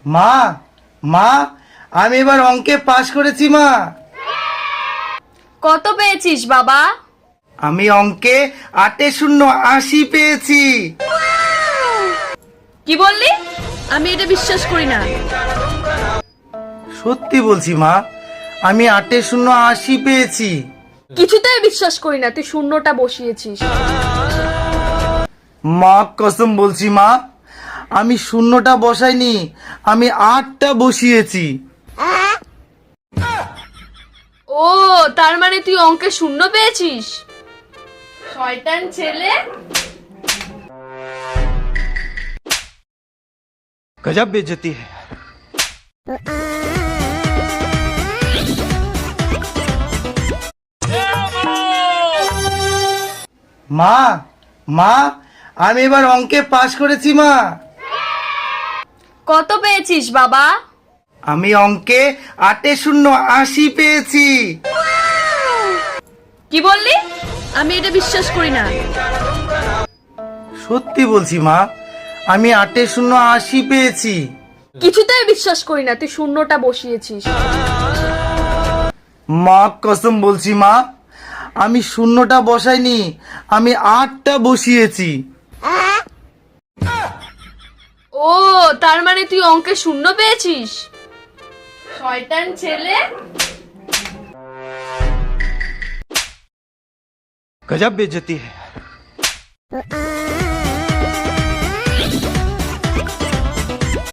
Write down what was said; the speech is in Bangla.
মা মা আমি এবার অঙ্কে পাশ করেছি মা। কত পেয়েছিস বাবা? আমি অঙ্কে 8-0-80 পেয়েছি। কি বললি? আমি এটা বিশ্বাস করি না। সত্যি বলছি মা, আমি 8-0-80 পেয়েছি। কিছুতেই বিশ্বাস করি না তুই শূন্যটা বসিয়েছিস। মা কসম বলছি মা, আমি শূন্যটা বসাইনি, আমি 8টা বসিয়েছি। ও, তার মানে তুই অঙ্কে শূন্য পেয়েছিস? শয়তান ছেলে। गजब बेइज्जती है। মা মা আমি এবার অঙ্কে পাশ করেছি মা। কত পেয়েছিস বাবা? আমি অঙ্কে 8-0-80 পেয়েছি। কি বললি? আমি এটা বিশ্বাস করি না। সত্যি বলছি মা, আমি 8-0-80 পেয়েছি। কিছুতেই বিশ্বাস করি না তুই শূন্যটা বসিয়েছিস। মা কসম বলছি মা, আমি শূন্যটা বসাইনি, আমি 8টা বসিয়েছি। ও, তার মানে তুই অঙ্কে শূন্য পেয়েছিস? শয়তান ছেলে। गजब बेइज्जती है।